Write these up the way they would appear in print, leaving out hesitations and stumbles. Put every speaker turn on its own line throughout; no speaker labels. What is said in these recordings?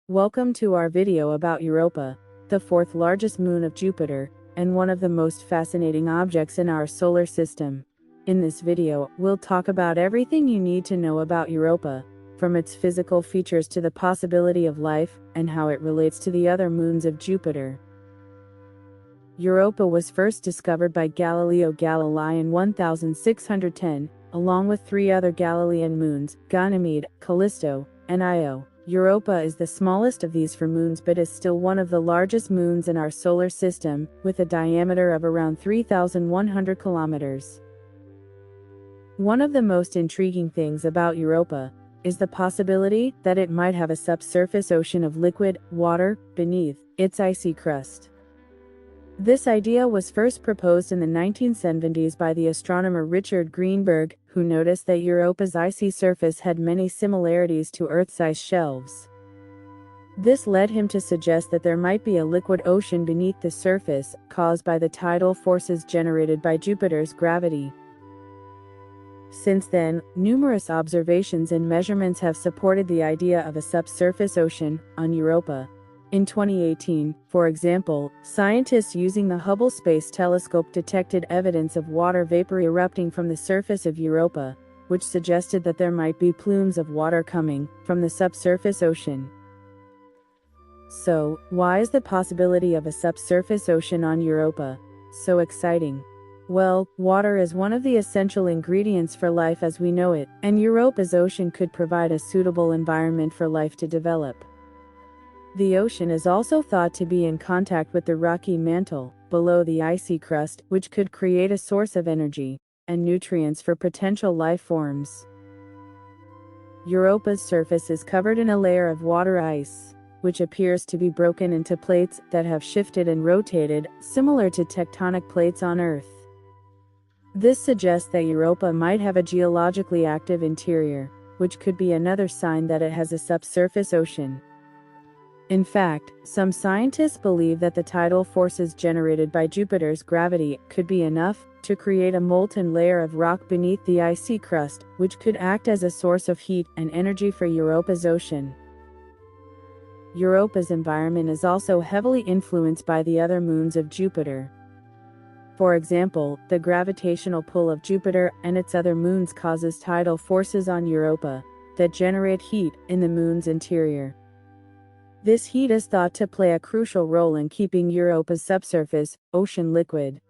Welcome to our video about Europa, the fourth largest moon of Jupiter, and one of the most fascinating objects in our solar system. In this video, we'll talk about everything you need to know about Europa, from its physical features to the possibility of life, and how it relates to the other moons of Jupiter. Europa was first discovered by Galileo Galilei in 1610, along with three other Galilean moons, Ganymede, Callisto, and Io. Europa is the smallest of these four moons but is still one of the largest moons in our solar system, with a diameter of around 3,100 kilometers. One of the most intriguing things about Europa is the possibility that it might have a subsurface ocean of liquid water beneath its icy crust. This idea was first proposed in the 1970s by the astronomer Richard Greenberg, who noticed that Europa's icy surface had many similarities to Earth's ice shelves. This led him to suggest that there might be a liquid ocean beneath the surface, caused by the tidal forces generated by Jupiter's gravity. Since then, numerous observations and measurements have supported the idea of a subsurface ocean on Europa. In 2018, for example, scientists using the Hubble Space Telescope detected evidence of water vapor erupting from the surface of Europa, which suggested that there might be plumes of water coming from the subsurface ocean. So, why is the possibility of a subsurface ocean on Europa so exciting? Well, water is one of the essential ingredients for life as we know it, and Europa's ocean could provide a suitable environment for life to develop. The ocean is also thought to be in contact with the rocky mantle below the icy crust, which could create a source of energy and nutrients for potential life forms. Europa's surface is covered in a layer of water ice, which appears to be broken into plates that have shifted and rotated, similar to tectonic plates on Earth. This suggests that Europa might have a geologically active interior, which could be another sign that it has a subsurface ocean. In fact, some scientists believe that the tidal forces generated by Jupiter's gravity could be enough to create a molten layer of rock beneath the icy crust, which could act as a source of heat and energy for Europa's ocean. Europa's environment is also heavily influenced by the other moons of Jupiter. For example, the gravitational pull of Jupiter and its other moons causes tidal forces on Europa that generate heat in the moon's interior. This heat is thought to play a crucial role in keeping Europa's subsurface ocean liquid.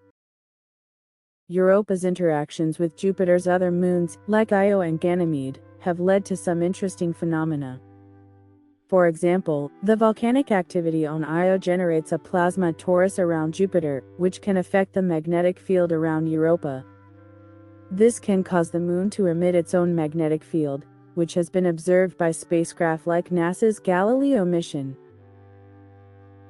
Europa's interactions with Jupiter's other moons, like Io and Ganymede, have led to some interesting phenomena. For example, the volcanic activity on Io generates a plasma torus around Jupiter, which can affect the magnetic field around Europa. This can cause the moon to emit its own magnetic field, which has been observed by spacecraft like NASA's Galileo mission.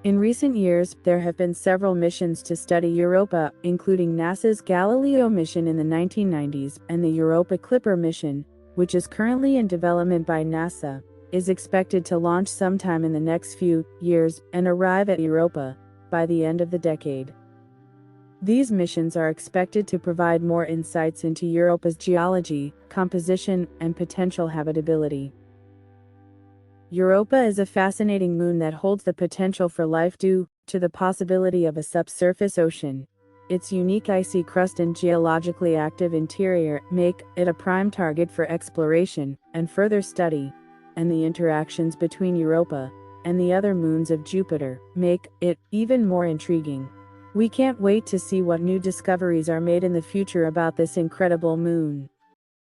In recent years, there have been several missions to study Europa, including NASA's Galileo mission in the 1990s, and the Europa Clipper mission, which is currently in development by NASA, is expected to launch sometime in the next few years and arrive at Europa by the end of the decade. These missions are expected to provide more insights into Europa's geology, composition, and potential habitability. Europa is a fascinating moon that holds the potential for life due to the possibility of a subsurface ocean. Its unique icy crust and geologically active interior make it a prime target for exploration and further study, and the interactions between Europa and the other moons of Jupiter make it even more intriguing. We can't wait to see what new discoveries are made in the future about this incredible moon.